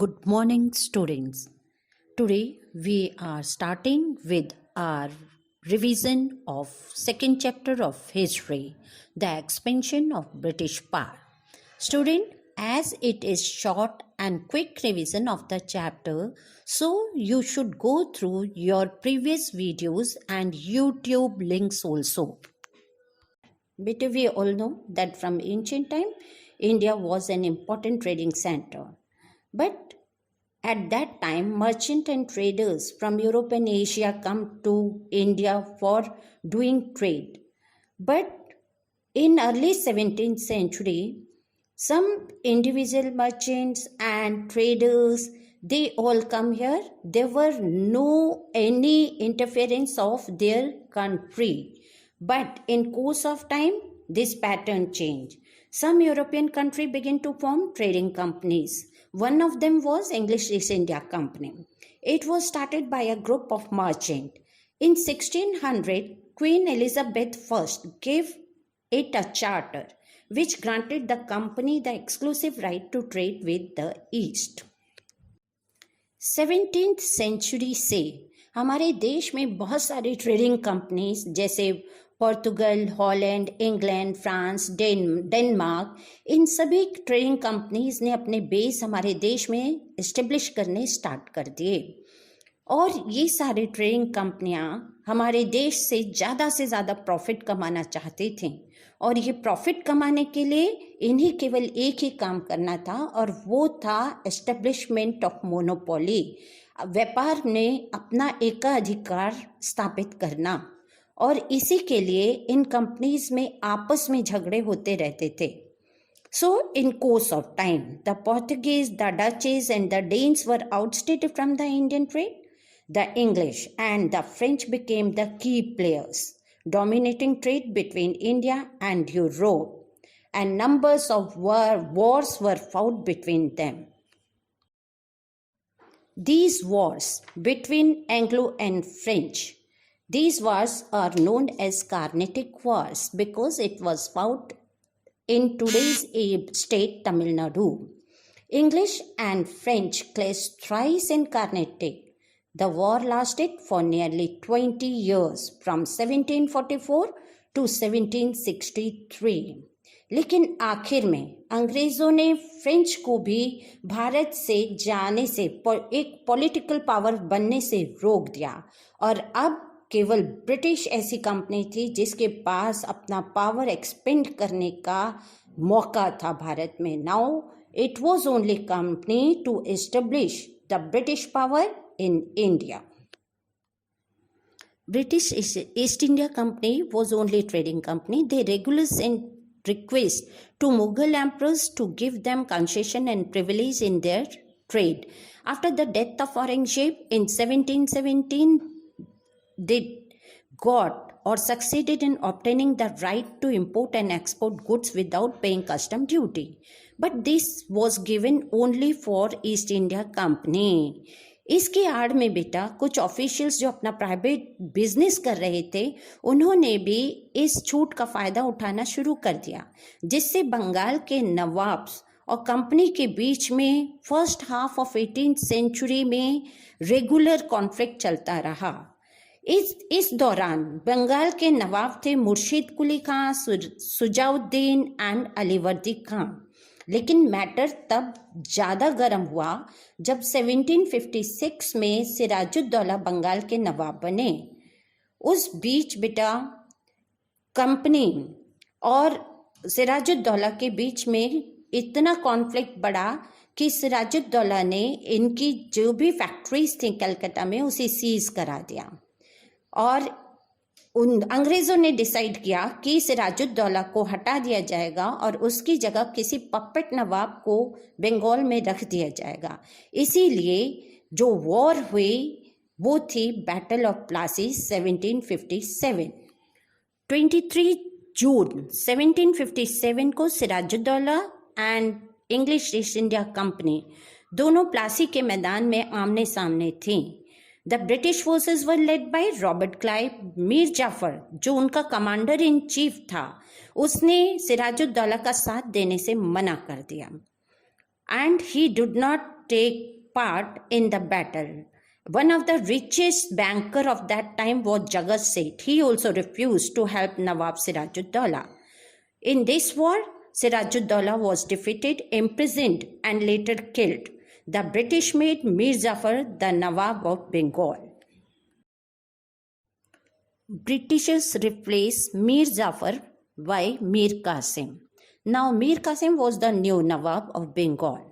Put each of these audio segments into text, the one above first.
Good morning, students. Today we are starting with our revision of second chapter of history, the expansion of British power. Student, as it is short and quick revision of the chapter, so you should go through your previous videos and YouTube links also. But we all know that from ancient time, India was an important trading center. But at that time, merchant and traders from Europe and Asia come to India for doing trade. But in early 17th century, some individual merchants and traders, they all come here. There were no any interference of their country. But in course of time, this pattern changed. Some European country began to form trading companies. One of them was English East India Company. It was started by a group of merchants. In 1600, Queen Elizabeth I gave it a charter which granted the company the exclusive right to trade with the East. 17th century से हमारे देश में बहुत सारी trading companies जैसे Portugal, Holland, England, France, Denmark, इन सभी trading companies ने अपने बेस हमारे देश में इस्टेब्लिश करने स्टार्ट कर दिए और ये सारी ट्रेडिंग कंपनियां हमारे देश से ज़्यादा प्रॉफिट कमाना चाहते थे और ये प्रॉफिट कमाने के लिए इन्हें केवल एक ही काम करना था और वो था एस्टेब्लिशमेंट ऑफ मोनोपोली, व्यापार में अपना एकाधिकार स्थापित करना। और इसी के लिए इन कंपनीज में आपस में झगड़े होते रहते थे। So, in course of time, the Portuguese, the Dutches and the Danes were ousted from the Indian trade. The English and the French became the key players, dominating trade between India and Europe, and numbers of wars were fought between them. These wars between Anglo and French, these wars are known as Carnatic Wars because it was fought in today's state Tamil Nadu. English and French clashed thrice in Carnatic. The war lasted for nearly 20 years from 1744 to 1763. लेकिन आखिर में अंग्रेज़ों ने French को भी भारत से जाने से एक पॉलिटिकल पावर बनने से रोक दिया और अब केवल ब्रिटिश ऐसी कंपनी थी जिसके पास अपना पावर एक्सपेंड करने का मौका था भारत में। Now it was only company to establish the British power in India. British East India Company was only trading company. They regularly sent requests to Mughal emperors to give them concession and privilege in their trade. After the death of Aurangzeb in 1717, they got or succeeded in obtaining the right to import and export goods without paying custom duty. But this was given only for East India Company. इसके आड़ में बेटा कुछ officials जो अपना private business कर रहे थे उन्होंने भी इस छूट का फ़ायदा उठाना शुरू कर दिया, जिससे बंगाल के नवाब और कंपनी के बीच में first half of 18th century में रेगुलर कॉन्फ्लिक्ट चलता रहा। इस दौरान बंगाल के नवाब थे मुर्शिद कुली खां, सुजाउद्दीन एंड अलीवर्दी खां। लेकिन मैटर तब ज़्यादा गर्म हुआ जब 1756 में सिराजुद्दौला बंगाल के नवाब बने। उस बीच बेटा कंपनी और सिराजुद्दौला के बीच में इतना कॉन्फ्लिक्ट बढ़ा कि सिराजुद्दौला ने इनकी जो भी फैक्ट्रीज थी कलकत्ता में उसे सीज करा दिया और अंग्रेज़ों ने डिसाइड किया कि सिराजुद्दौला को हटा दिया जाएगा और उसकी जगह किसी पपेट नवाब को बंगाल में रख दिया जाएगा। इसीलिए जो वॉर हुई वो थी बैटल ऑफ प्लासी 1757। 23 जून 1757 को Sirajuddaulah and English East India company दोनों प्लासी के मैदान में आमने सामने थीं। The British forces were led by Robert Clive. Mir Jafar जो उनका कमांडर इन चीफ था उसने सिराजुद्दौला का साथ देने से मना कर दिया and he did not take part in the battle. One of the richest banker of that time was Jagat Seth. He also refused to help Nawab Sirajuddaulah. In this war, Sirajuddaulah was defeated, imprisoned, and later killed. The British made Mir Jafar the Nawab of Bengal. Britishers replaced Mir Jafar by Mir Qasim. Now Mir Qasim was the new Nawab of Bengal.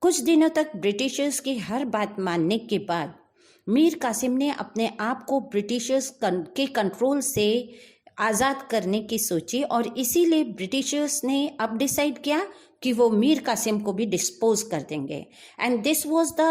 कुछ दिनों तक Britishers की हर बात मानने के बाद मीर कासिम ने अपने आप को ब्रिटिशर्स के कंट्रोल से आज़ाद करने की सोची और इसीलिए ब्रिटिशर्स ने अब डिसाइड किया कि वो मीर कासिम को भी डिस्पोज कर देंगे. And this was the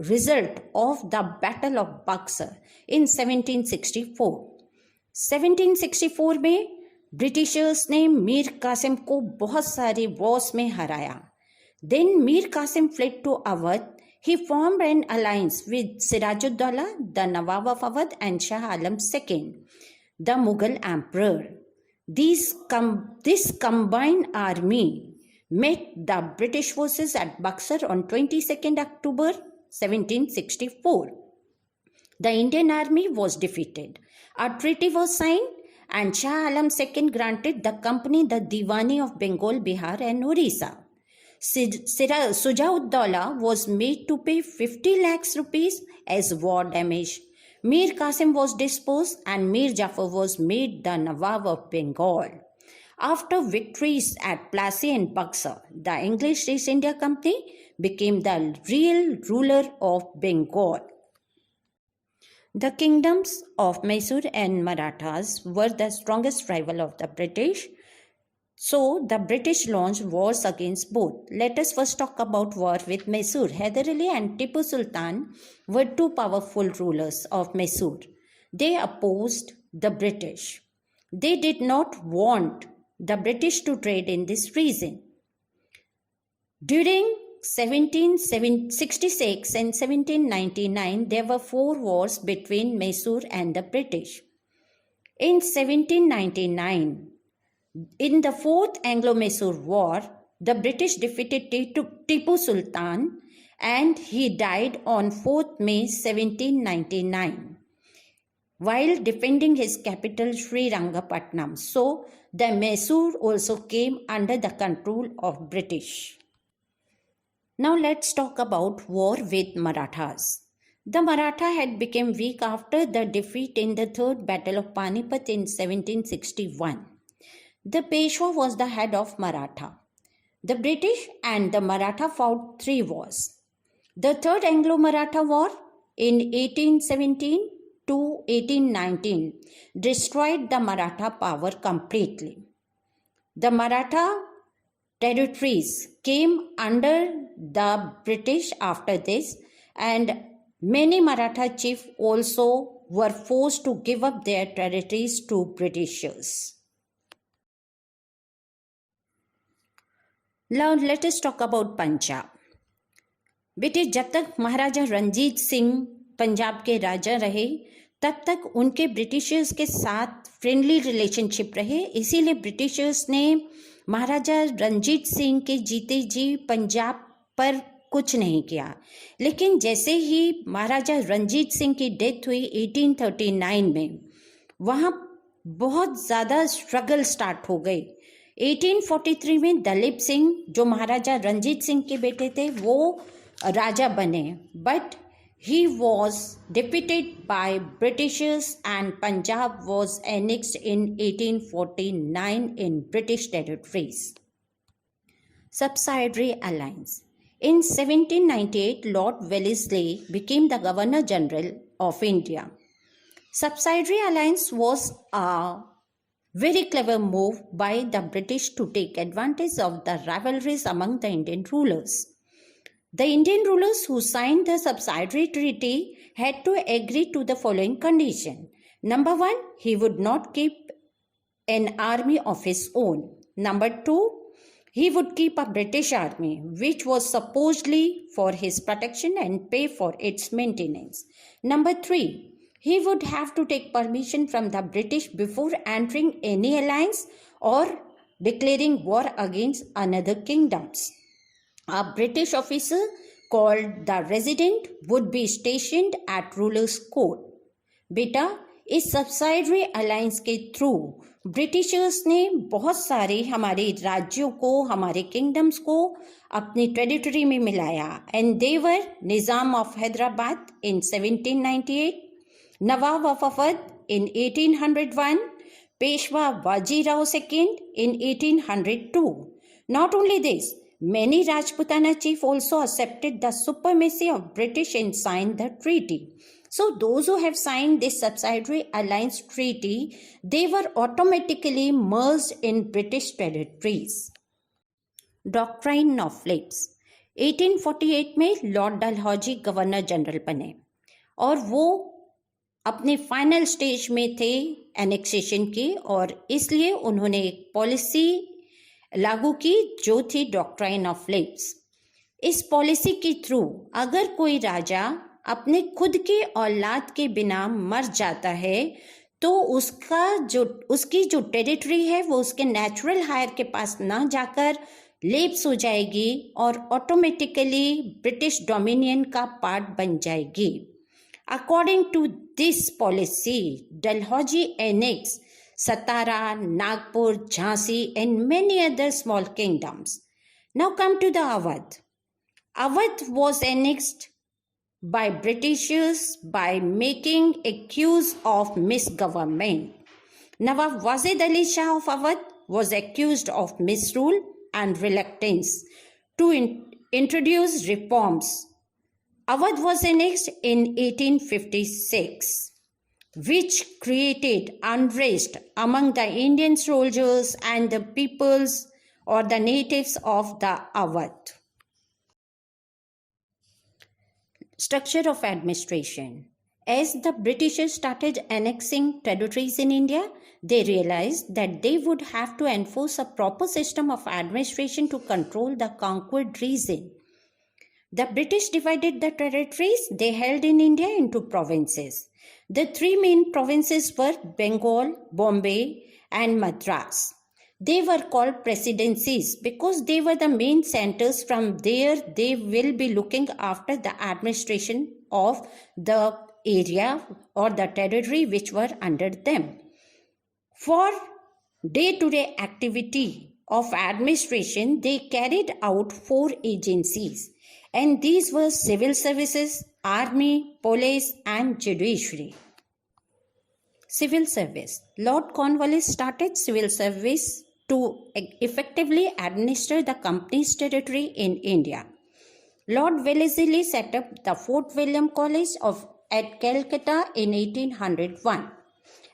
result of the battle of Buxar in 1764. 1764 में ब्रिटिशर्स ने मीर कासिम को बहुत सारी वॉर्स में हराया. Then Mir Qasim fled to Awadh. He formed an alliance with Sirajuddaulah, the Nawab of Awadh, and Shah Alam II, the Mughal emperor. This combined army met the British forces at Buxar on 22nd October 1764. The Indian army was defeated. A treaty was signed and Shah Alam II granted the company the Diwani of Bengal, Bihar and Orissa. Sujauddaulah was made to pay 50 lakhs rupees as war damage. Mir Qasim was disposed and Mir Jafar was made the Nawab of Bengal. After victories at Plassey and Buxar, the English East India Company became the real ruler of Bengal. The kingdoms of Mysore and Marathas were the strongest rival of the British. So, the British launched wars against both. Let us first talk about war with Mysore. Hyder Ali and Tipu Sultan were two powerful rulers of Mysore. They opposed the British. They did not want the British to trade in this region. During 1766 and 1799, there were 4 wars between Mysore and the British. In 1799, in the Fourth Anglo-Mysore War, the British defeated Tipu Sultan and he died on 4th May 1799 while defending his capital Srirangapatnam. So, the Mysore also came under the control of British. Now let's talk about war with Marathas. The Maratha had become weak after the defeat in the Third Battle of Panipat in 1761. The Peshwa was the head of Maratha. The British and the Maratha fought 3 wars. The Third Anglo-Maratha War in 1817 to 1819 destroyed the Maratha power completely. The Maratha territories came under the British after this, and many Maratha chiefs also were forced to give up their territories to Britishers. Now let us talk about Punjab. बेटे, जब तक महाराजा रंजीत सिंह पंजाब के राजा रहे तब तक उनके Britishers के साथ फ्रेंडली रिलेशनशिप रहे. इसीलिए ब्रिटिशर्स ने महाराजा रंजीत सिंह के जीते जी पंजाब पर कुछ नहीं किया. लेकिन जैसे ही महाराजा रंजीत सिंह की डेथ हुई 1839 में, वहाँ बहुत ज़्यादा स्ट्रगल स्टार्ट हो गई. 1843 में दलीप सिंह, जो महाराजा रंजीत सिंह के बेटे थे, वो राजा बने, but he was defeated by Britishers and Punjab was annexed in 1849 in British territories. Subsidiary Alliance. In 1798, Lord Wellesley became the Governor General of India. Subsidiary Alliance was a very clever move by the British to take advantage of the rivalries among the Indian rulers. The Indian rulers who signed the subsidiary treaty had to agree to the following condition. Number 1, he would not keep an army of his own. Number 2, he would keep a British army which was supposedly for his protection and pay for its maintenance. Number 3, he would have to take permission from the British before entering any alliance or declaring war against another kingdoms. A British officer called the resident would be stationed at ruler's court. बेटा, इस subsidiary alliance के through Britishers ने बहुत सारे हमारे राज्यों को, हमारे किंगडम्स को अपनी टेरिटरी में मिलाया. एंड देवर Nizam of Hyderabad in 1798, Nawab of Awadh in 1801, Peshwa Bajirao II in 1802. Not only this, many Rajputana chiefs also accepted the supremacy of British and signed the treaty. So those who have signed this subsidiary alliance treaty, they were automatically merged in British territories. Doctrine of Lapse. 1848 में Lord Dalhousie governor general बने और वो अपने final stage में थे annexation की, और इसलिए उन्होंने एक पॉलिसी लागू की जो थी डॉक्ट्राइन ऑफ लेप्स. इस पॉलिसी के थ्रू अगर कोई राजा अपने खुद के औलाद के बिना मर जाता है तो उसकी जो टेरिटरी है वो उसके नेचुरल हायर के पास ना जाकर लेप्स हो जाएगी और ऑटोमेटिकली ब्रिटिश डोमिनियन का पार्ट बन जाएगी. According to this policy, Dalhousie annexed Satara, Nagpur, Jhansi and many other small kingdoms. Now come to the Awadh. Awadh was annexed by Britishers by making accused of misgovernment. Nawab Wazid Ali Shah of Awadh was accused of misrule and reluctance to introduce reforms. Awadh was annexed in 1856, which created unrest among the Indian soldiers and the peoples or the natives of the Awadh. Structure of administration. As the Britishers started annexing territories in India, they realized that they would have to enforce a proper system of administration to control the conquered region. The British divided the territories they held in India into provinces. The three main provinces were Bengal, Bombay, and Madras. They were called presidencies because they were the main centers. From there, they will be looking after the administration of the area or the territory which were under them. For day-to-day activity of administration, they carried out 4 agencies. And these were civil services, army, police, and judiciary. Civil service. Lord Cornwallis started civil service to effectively administer the company's territory in India. Lord Wellesley set up the Fort William College at Calcutta in 1801.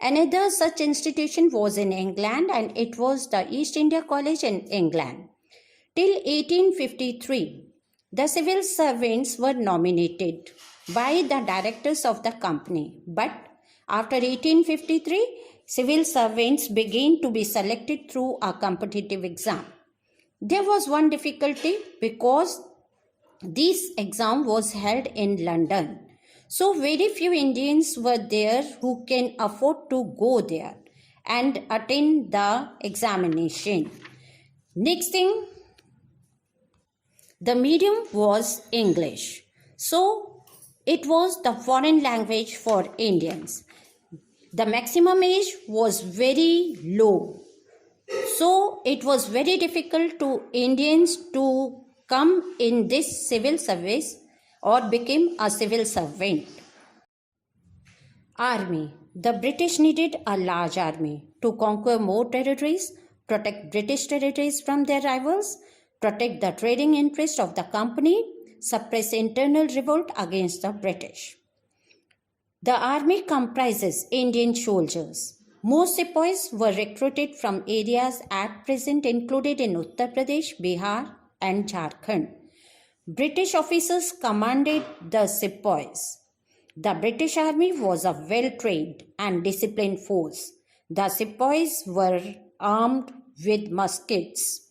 Another such institution was in England, and it was the East India College in England. Till 1853, the civil servants were nominated by the directors of the company. But after 1853, civil servants began to be selected through a competitive exam. There was one difficulty because this exam was held in London. So very few Indians were there who can afford to go there and attend the examination. Next thing, the medium was English. So it was the foreign language for Indians. The maximum age was very low. So it was very difficult to Indians to come in this civil service or become a civil servant. Army. The British needed a large army to conquer more territories, protect British territories from their rivals, protect the trading interests of the company, suppress internal revolt against the British. The army comprises Indian soldiers. Most sepoys were recruited from areas at present included in Uttar Pradesh, Bihar, and Jharkhand. British officers commanded the sepoys. The British army was a well-trained and disciplined force. The sepoys were armed with muskets.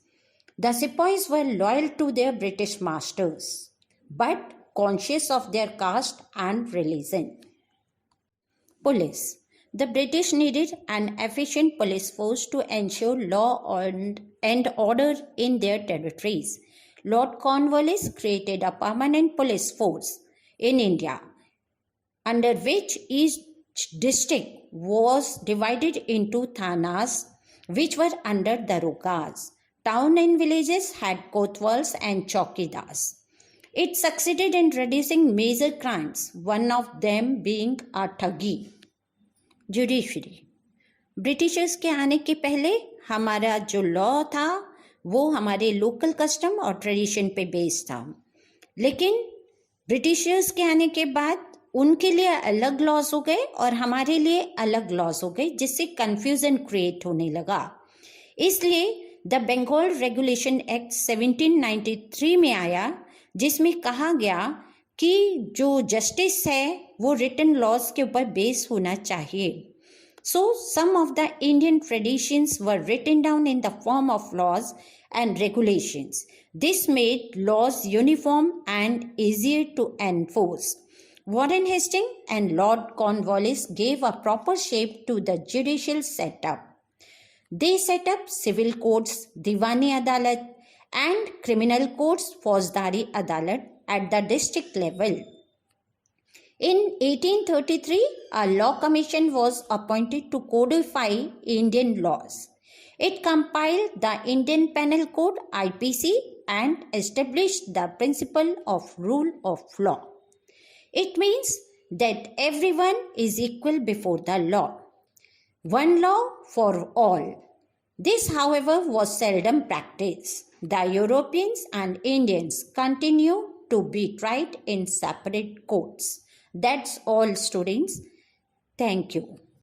The sepoys were loyal to their British masters, but conscious of their caste and religion. Police. The British needed an efficient police force to ensure law and order in their territories. Lord Cornwallis created a permanent police force in India, under which each district was divided into thanas, which were under darogas. Town and villages had kotwals and chowkidars. It succeeded in reducing major crimes, one of them being a ठगी. Judiciary, Britishers के आने के पहले हमारा जो law था वो हमारे लोकल कस्टम और ट्रेडिशन पे बेस्ड था, लेकिन ब्रिटिशर्स के आने के बाद उनके लिए अलग लॉज हो गए और हमारे लिए अलग लॉज हो गए, जिससे कंफ्यूजन क्रिएट होने लगा। इसलिए द बंगाल रेगुलेशन एक्ट 1793 में आया, जिसमें कहा गया कि जो जस्टिस है वो रिटन लॉज के ऊपर बेस होना चाहिए। So some of the Indian traditions were written down in the form of laws and regulations. This made laws uniform and easier to enforce. Warren Hastings and Lord Cornwallis gave a proper shape to the judicial setup. They set up civil courts, Diwani Adalat, and criminal courts, Fauzdari Adalat, at the district level. In 1833, a law commission was appointed to codify Indian laws. It compiled the Indian Penal Code (IPC) and established the principle of rule of law. It means that everyone is equal before the law. One law for all. This, however, was seldom practiced. The Europeans and Indians continue to be tried in separate courts. That's all, students. Thank you.